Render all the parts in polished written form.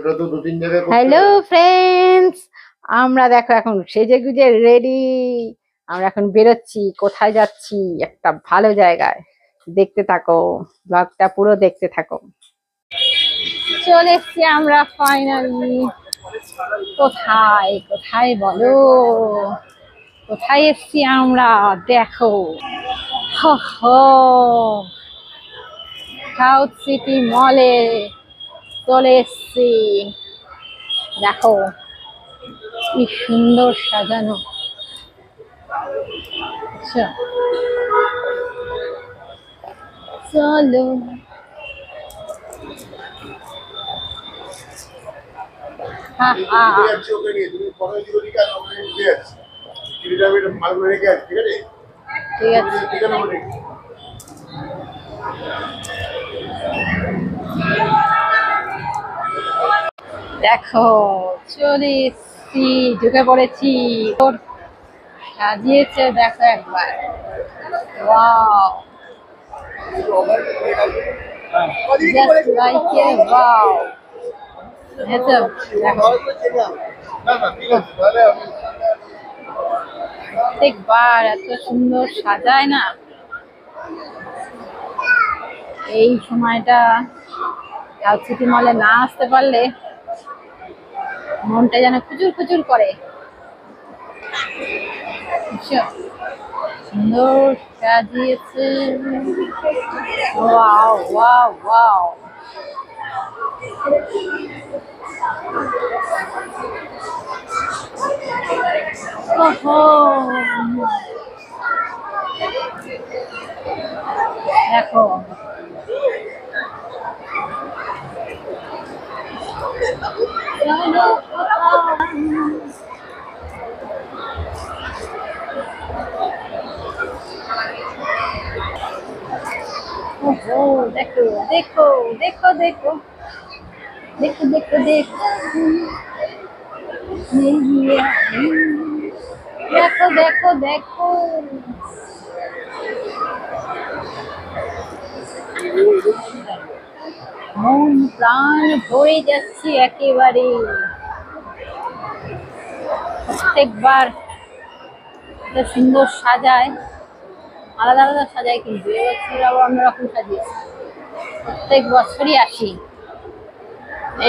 Hello friends, আমরা দেখো এখন সেজে গুজে রেডি। আমরা এখন বেরোচ্ছি, কোথায় যাচ্ছি? একটা ভালো জায়গায়। দেখতে থাকো, ব্লগটা পুরো দেখতে থাকো। চলে এসছি আমরা ফাইনালি। কোথায় কোথায় বলো, কোথায় এসছি আমরা? দেখো, সাউথ সিটি মলে চলে এসছি। দেখো কি সুন্দর সাজানো। আচ্ছা চলো, ঠিক আছে। দেখো চলে এসছি, ঢুকে পড়েছি। তোর সাজিয়েছে দেখো একবার, wow, just like a wow. দেখো প্রত্যেকবার এত সুন্দর সাজায় না। এই সময়টা সাউথ সিটি মলে না আসতে পারলে মনটা যেন খুচুর খুচুর করে। সুন্দর সাজিয়েছে, ওয়াও ওয়াও ওয়াও। ওহো, দেখো ওহো, দেখো দেখো দেখো দেখো দেখো দেখো দেখো দেখো দেখো দেখো। মন প্রাণ ভরে যাচ্ছে একেবারে। প্রত্যেকবার এত সুন্দর সাজায়, আলাদা আলাদা সাজায়, কিন্তু এবছর আবার অন্যরকম সাজিয়েছে। প্রত্যেক বছরই আসি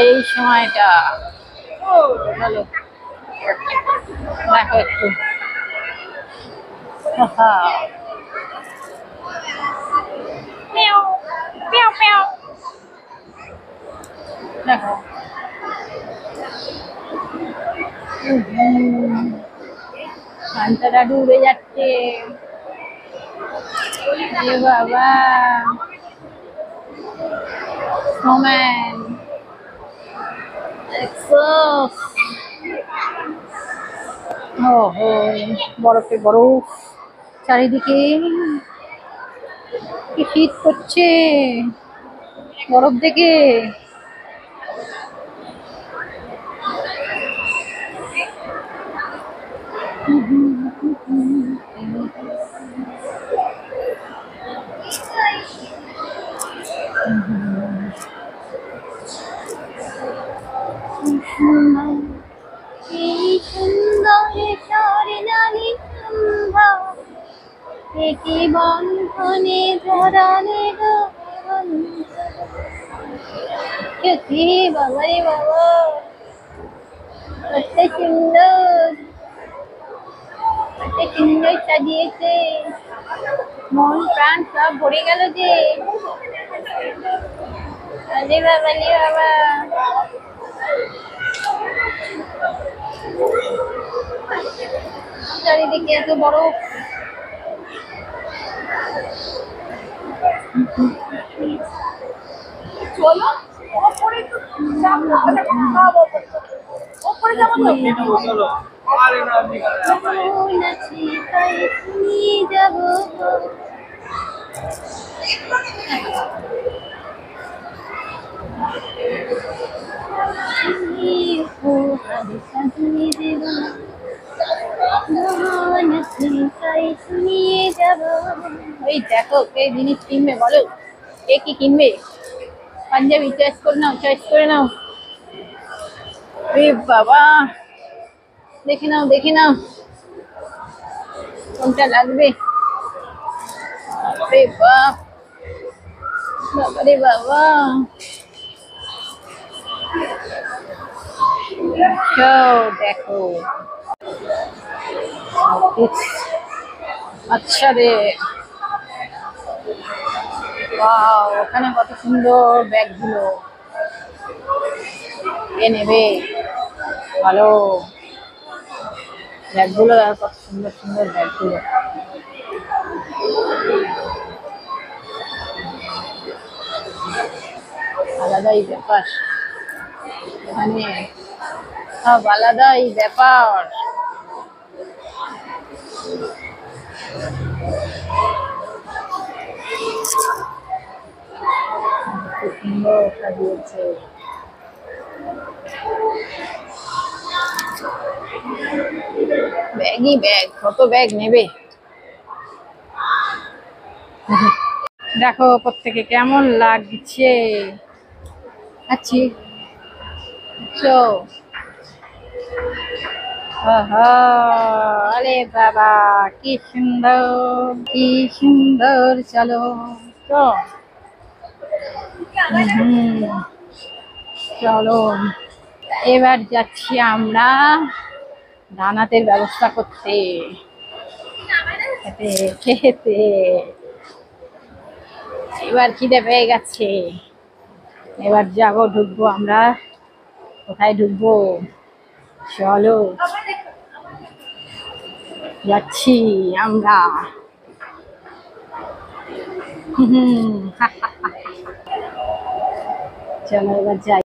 এই সময়টা। ও ভালো, দেখো একটু। দেখো শান্তাটা ডুবে যাচ্ছে। এ বাবা, স্নোম্যান, ওহো, বরফে বরফ চারিদিকে, কি শীত করছে বরফ দেখে। কি বন্ধনে ধরালে কি বাবা রে বাবা, কত সুন্দর, কত সুন্দর সাজিয়েছে। মন প্রাণ সব ভরে গেল যে। আরে বাবা রে বাবা, চারিদিকে এত বরফ। চলো ওপরে তো যাবো, ওপরে যাবো তো। আরে না, নাচি তাই নিয়ে যাবো। ওই দেখো কে জিনিস কিনবে বলো, কে কি কিনবে? পাঞ্জাবি চয়েস করে নাও, চয়েস করে নাও। এ বাবা, দেখে নাও কোনটা লাগবে। আরে বাপ, বাবা রে বাবা, দেখো। আচ্ছা রে, ওয়াও, ওখানে কত সুন্দর ব্যাগ গুলো। এ নেবে, ভালো ব্যাগ গুলো, কত সুন্দর সুন্দর ব্যাগ গুলো। আলাদাই ব্যাপার এখানে, সব আলাদাই ব্যাপার। খুব সুন্দর সাজিয়েছে। ব্যাগই ব্যাগ, কত ব্যাগ নেবে। দেখো প্রত্যেকে কেমন লাগছে। আচ্ছা, আরে বাবা, কি সুন্দর, কি সুন্দর। চলো তো, চলো এবার যাচ্ছি আমরা দানাতের ব্যবস্থা করতে, খেতে খেতে। এবার খিদে পেয়ে গেছে, এবার যাবো, ঢুকবো আমরা। কোথায় ঢুকবো? চলো, যাচ্ছি আমরা। চলো এবার যাই।